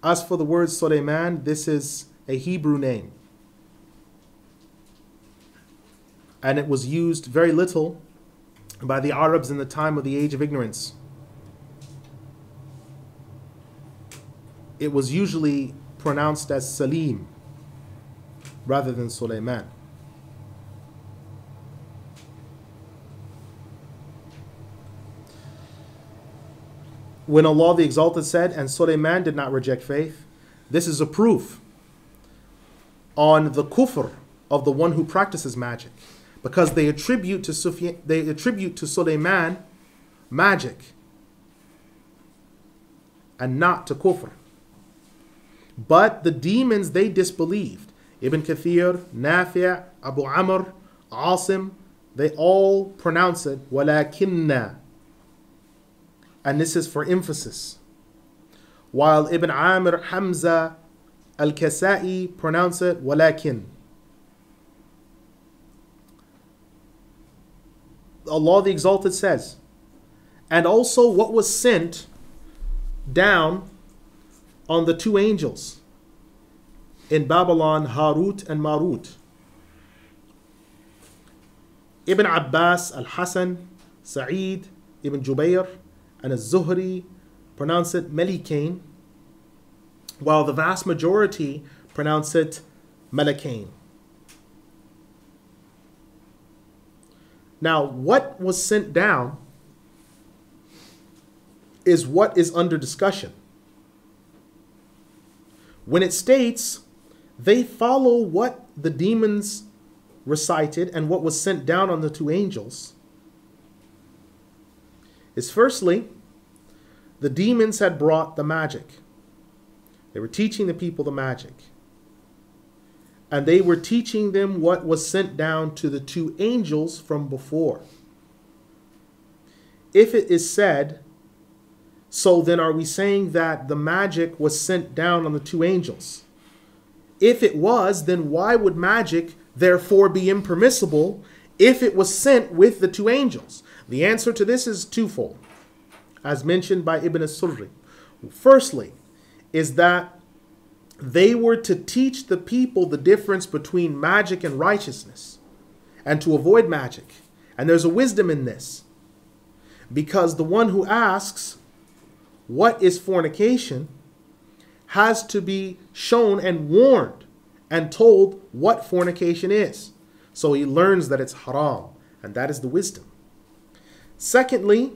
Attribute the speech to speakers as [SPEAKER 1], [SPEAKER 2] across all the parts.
[SPEAKER 1] As for the word Suleiman, this is a Hebrew name. And it was used very little by the Arabs in the time of the Age of Ignorance. It was usually pronounced as Salim rather than Suleiman. When Allah the Exalted said, and Suleiman did not reject faith, this is a proof on the kufr of the one who practices magic, because they attribute to Suleiman magic and not to kufr. But the demons, they disbelieved. Ibn Kathir, Nafi', Abu Amr, Asim, they all pronounce it walakinna, and this is for emphasis. While Ibn Amir, Hamza, Al-Kasai pronounce it walakin. Allah the Exalted says, and also what was sent down on the two angels in Babylon, Harut and Marut. Ibn Abbas, Al-Hasan, Sa'id, Ibn Jubayr, and Al-Zuhri pronounce it Malikain, while the vast majority pronounce it Malakain. Now, what was sent down is what is under discussion. When it states they follow what the demons recited and what was sent down on the two angels, is firstly, the demons had brought the magic. They were teaching the people the magic. And they were teaching them what was sent down to the two angels from before. If it is said, so then are we saying that the magic was sent down on the two angels? If it was, then why would magic therefore be impermissible if it was sent with the two angels? The answer to this is twofold, as mentioned by Ibn al-Surri. Firstly, is that they were to teach the people the difference between magic and righteousness, and to avoid magic. And there's a wisdom in this, because the one who asks, what is fornication, has to be shown and warned and told what fornication is. So he learns that it's haram, and that is the wisdom. Secondly,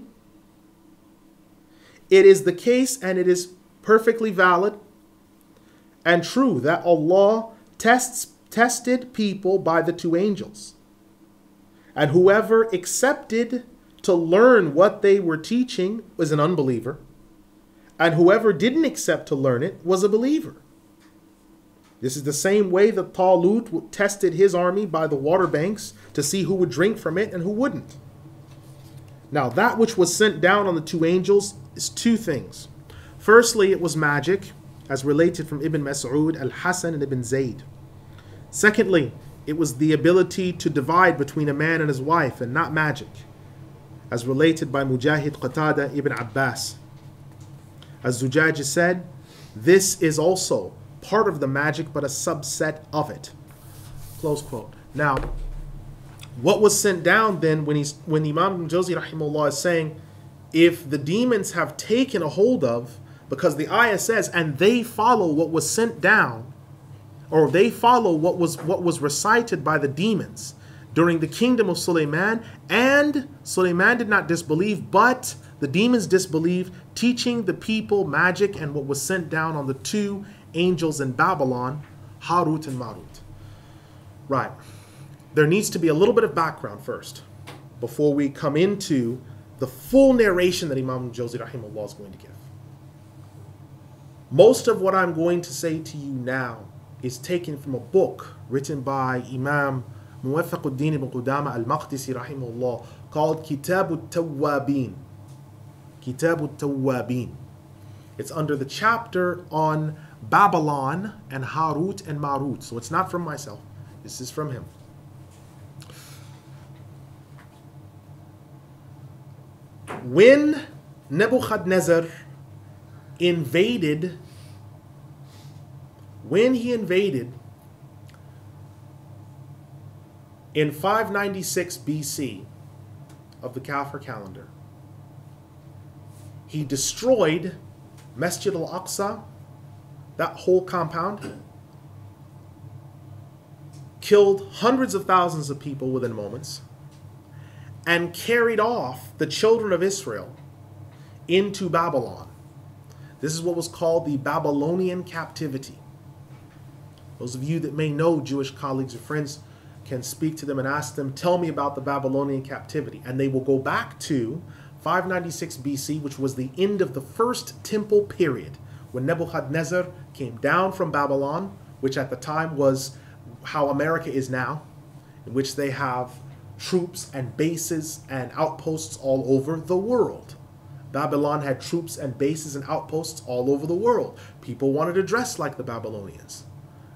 [SPEAKER 1] it is the case, and it is perfectly valid and true, that Allah tested people by the two angels. And whoever accepted to learn what they were teaching was an unbeliever, and whoever didn't accept to learn it was a believer. This is the same way that Talut tested his army by the water banks to see who would drink from it and who wouldn't. Now, that which was sent down on the two angels is two things. Firstly, it was magic, as related from Ibn Mas'ud, Al-Hasan, and Ibn Zayd. Secondly, it was the ability to divide between a man and his wife, and not magic, as related by Mujahid, Qatada, Ibn Abbas. As Zujaj said, this is also part of the magic, but a subset of it. Close quote. Now, what was sent down then when Imam Ibn Al-Jawzi rahimahullah is saying, if the demons have taken a hold of, because the ayah says, and they follow what was sent down, or they follow what was recited by the demons during the kingdom of Suleiman, and Suleiman did not disbelieve, but the demons disbelieved, teaching the people magic and what was sent down on the two angels in Babylon, Harut and Marut. Right. There needs to be a little bit of background first, before we come into the full narration that Imam Al-Jawzi rahimahullah is going to give. Most of what I'm going to say to you now is taken from a book written by Imam Muwaffaquddin ibn Qudama al-Maqdisi rahimahullah, called Kitab al-Tawwabin. Kitab al-Tawwabin. It's under the chapter on Babylon and Harut and Marut. So it's not from myself. This is from him. When Nebuchadnezzar invaded when he invaded in 596 BC of the Kafir calendar, he destroyed Masjid al-Aqsa, that whole compound, killed hundreds of thousands of people within moments, and carried off the children of Israel into Babylon. This is what was called the Babylonian captivity. Those of you that may know Jewish colleagues or friends can speak to them and ask them, tell me about the Babylonian captivity. And they will go back to 596 BC, which was the end of the first temple period, when Nebuchadnezzar came down from Babylon, which at the time was how America is now, in which they have troops and bases and outposts all over the world. Babylon had troops and bases and outposts all over the world. People wanted to dress like the Babylonians.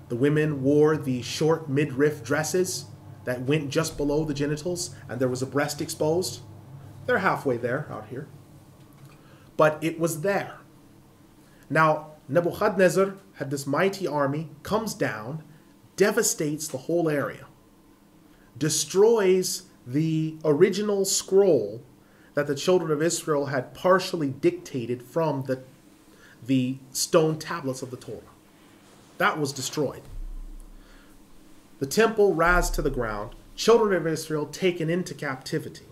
[SPEAKER 1] The women wore the short midriff dresses that went just below the genitals, and there was a breast exposed. They're halfway there out here. But it was there. Now, Nebuchadnezzar had this mighty army, comes down, devastates the whole area, destroys the original scroll that the children of Israel had partially dictated from the stone tablets of the Torah. That was destroyed. The temple razed to the ground, children of Israel taken into captivity.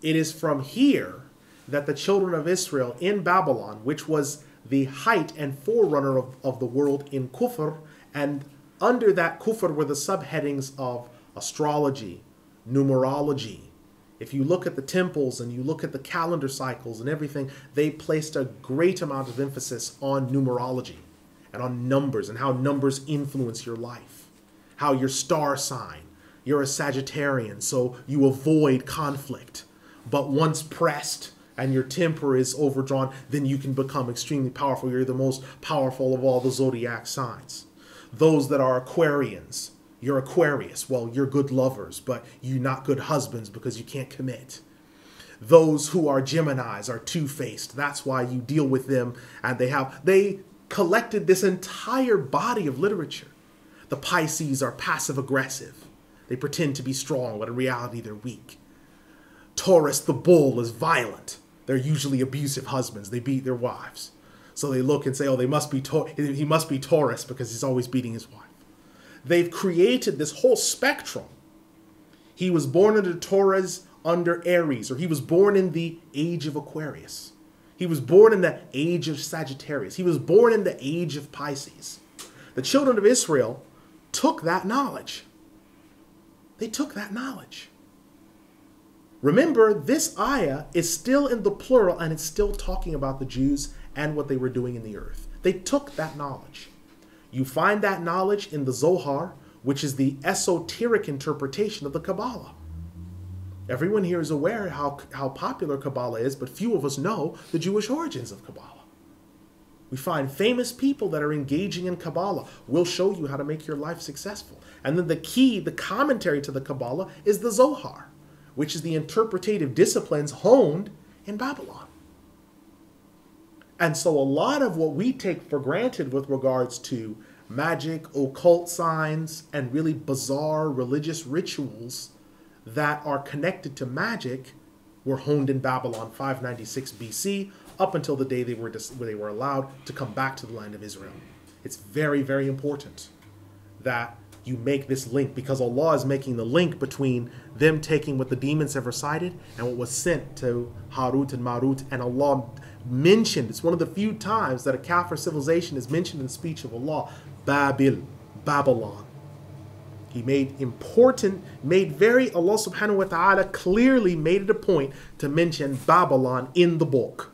[SPEAKER 1] It is from here that the children of Israel in Babylon, which was the height and forerunner of the world in Kufr, and under that Kufr were the subheadings of astrology, numerology. If you look at the temples and you look at the calendar cycles and everything, they placed a great amount of emphasis on numerology and on numbers and how numbers influence your life, how your star sign, you're a Sagittarian, so you avoid conflict. But once pressed and your temper is overdrawn, then you can become extremely powerful. You're the most powerful of all the zodiac signs. Those that are Aquarians, you're Aquarius. Well, you're good lovers, but you're not good husbands because you can't commit. Those who are Geminis are two-faced. That's why you deal with them. And they collected this entire body of literature. The Pisces are passive-aggressive. They pretend to be strong, but in reality, they're weak. Taurus, the bull, is violent. They're usually abusive husbands. They beat their wives. So they look and say, oh, he must be Taurus because he's always beating his wife. They've created this whole spectrum. He was born under Taurus, under Aries, or he was born in the age of Aquarius. He was born in the age of Sagittarius. He was born in the age of Pisces. The children of Israel took that knowledge. They took that knowledge. Remember, this ayah is still in the plural and it's still talking about the Jews and what they were doing in the earth. They took that knowledge. You find that knowledge in the Zohar, which is the esoteric interpretation of the Kabbalah. Everyone here is aware how popular Kabbalah is, but few of us know the Jewish origins of Kabbalah. We find famous people that are engaging in Kabbalah. We'll show you how to make your life successful. And then the commentary to the Kabbalah is the Zohar, which is the interpretative disciplines honed in Babylon. And so a lot of what we take for granted with regards to magic, occult signs, and really bizarre religious rituals that are connected to magic were honed in Babylon 596 BC up until the day they were allowed to come back to the land of Israel. It's very, very important that you make this link, because Allah is making the link between them taking what the demons have recited and what was sent to Harut and Marut. And Allah mentioned, it's one of the few times that a Kafir civilization is mentioned in the speech of Allah, Babylon. He Allah subhanahu wa ta'ala clearly made it a point to mention Babylon in the book.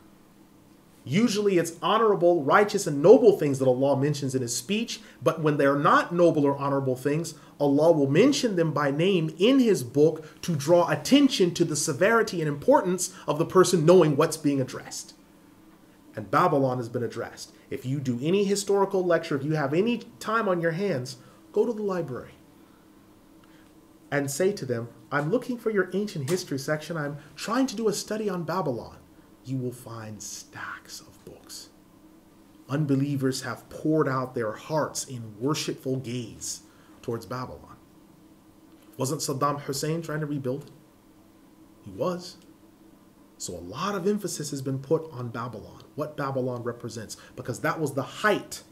[SPEAKER 1] Usually it's honorable, righteous, and noble things that Allah mentions in his speech, but when they're not noble or honorable things, Allah will mention them by name in his book to draw attention to the severity and importance of the person knowing what's being addressed. And Babylon has been addressed. If you do any historical lecture, if you have any time on your hands, go to the library and say to them, I'm looking for your ancient history section. I'm trying to do a study on Babylon. You will find stacks of books unbelievers have poured out their hearts in worshipful gaze towards Babylon. Wasn't Saddam Hussein trying to rebuild it? He was. So a lot of emphasis has been put on Babylon, what Babylon represents, because that was the height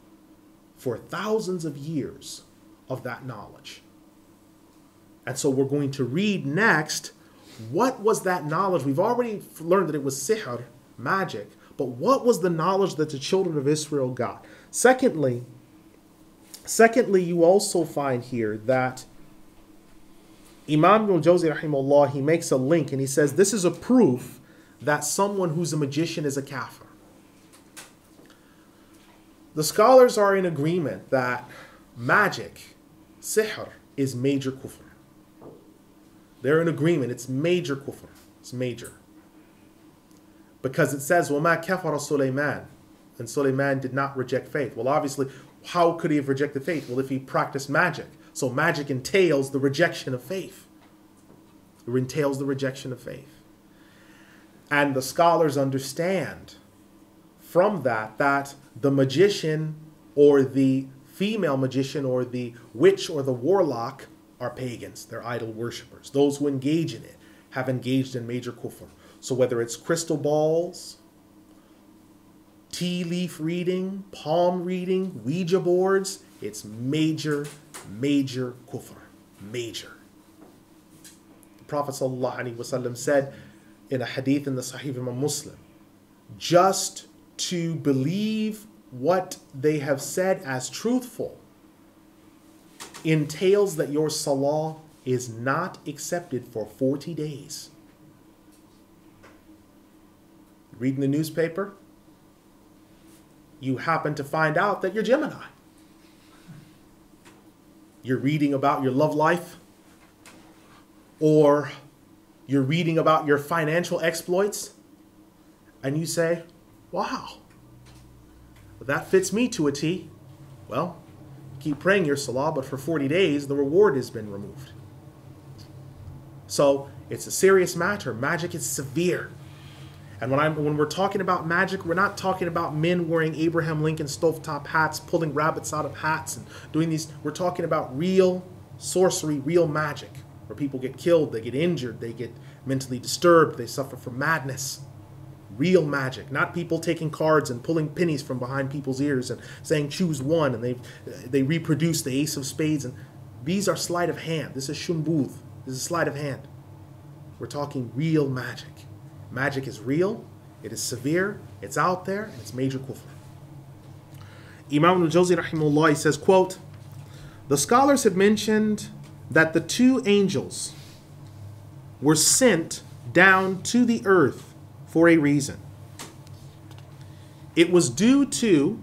[SPEAKER 1] for thousands of years of that knowledge. And so we're going to read next, what was that knowledge? We've already learned that it was sihr, magic, but what was the knowledge that the children of Israel got? Secondly, you also find here that Imam Ibn Al-Jawzi, rahimahullah, he makes a link and he says this is a proof that someone who's a magician is a kafir. The scholars are in agreement that magic, sihr, is major kufr. They're in agreement, it's major kufr. It's major. Because it says, وَمَا كَفَرَ Suleiman, and Suleiman did not reject faith. Well, obviously, how could he have rejected faith? Well, if he practiced magic. So magic entails the rejection of faith. It entails the rejection of faith. And the scholars understand from that the magician or the female magician or the witch or the warlock are pagans. They're idol worshippers. Those who engage in it have engaged in major kufr. So whether it's crystal balls, tea leaf reading, palm reading, Ouija boards, it's major, major kufr. Major. The Prophet ﷺ said in a hadith in the Sahih Imam Muslim, just to believe what they have said as truthful entails that your salah is not accepted for 40 days. Reading the newspaper, you happen to find out that you're Gemini. You're reading about your love life, or you're reading about your financial exploits, and you say, wow, that fits me to a T. Well, keep praying your salah, but for 40 days, the reward has been removed. So it's a serious matter. Magic is severe. And when we're talking about magic, we're not talking about men wearing Abraham Lincoln stovetop hats, pulling rabbits out of hats and doing these. We're talking about real sorcery, real magic, where people get killed, they get injured, they get mentally disturbed, they suffer from madness. Real magic, not people taking cards and pulling pennies from behind people's ears and saying choose one, and they reproduce the ace of spades. And these are sleight of hand. This is shumbooth. This is sleight of hand. We're talking real magic. Magic is real, it is severe, it's out there, and it's major kufr. Imam Al-Jawzi rahimahullah, he says, quote, the scholars have mentioned that the two angels were sent down to the earth for a reason. It was due to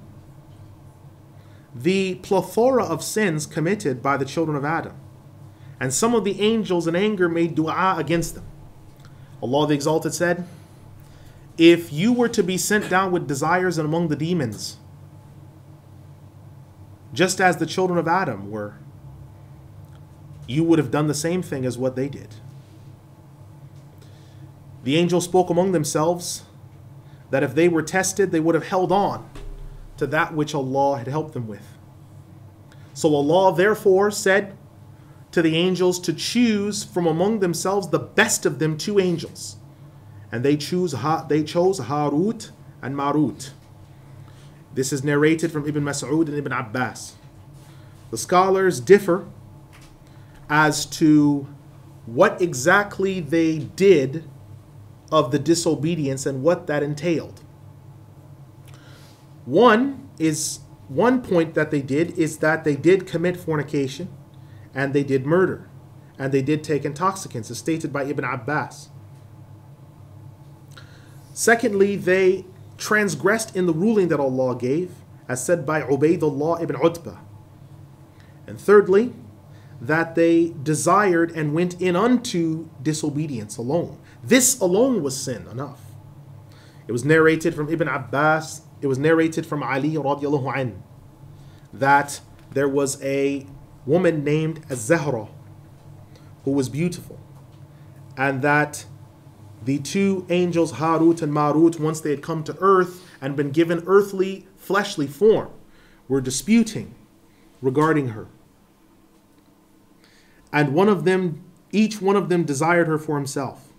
[SPEAKER 1] the plethora of sins committed by the children of Adam. And some of the angels in anger made dua against them. Allah the Exalted said, if you were to be sent down with desires and among the demons, just as the children of Adam were, you would have done the same thing as what they did. The angels spoke among themselves that if they were tested, they would have held on to that which Allah had helped them with. So Allah therefore said to the angels to choose from among themselves the best of them, two angels. And they chose Harut and Marut. This is narrated from Ibn Mas'ud and Ibn Abbas. The scholars differ as to what exactly they did of the disobedience and what that entailed. One point that they did is that they did commit fornication, and they did murder, and they did take intoxicants, as stated by Ibn Abbas. Secondly, they transgressed in the ruling that Allah gave, as said by Ubaydullah ibn Utbah. And thirdly, that they desired and went in unto disobedience alone. This alone was sin enough. It was narrated from Ibn Abbas, it was narrated from Ali radiallahu anhu, that there was a woman named Az-Zahra who was beautiful, and that the two angels Harut and Marut, once they had come to earth and been given earthly, fleshly form, were disputing regarding her. And each one of them desired her for himself.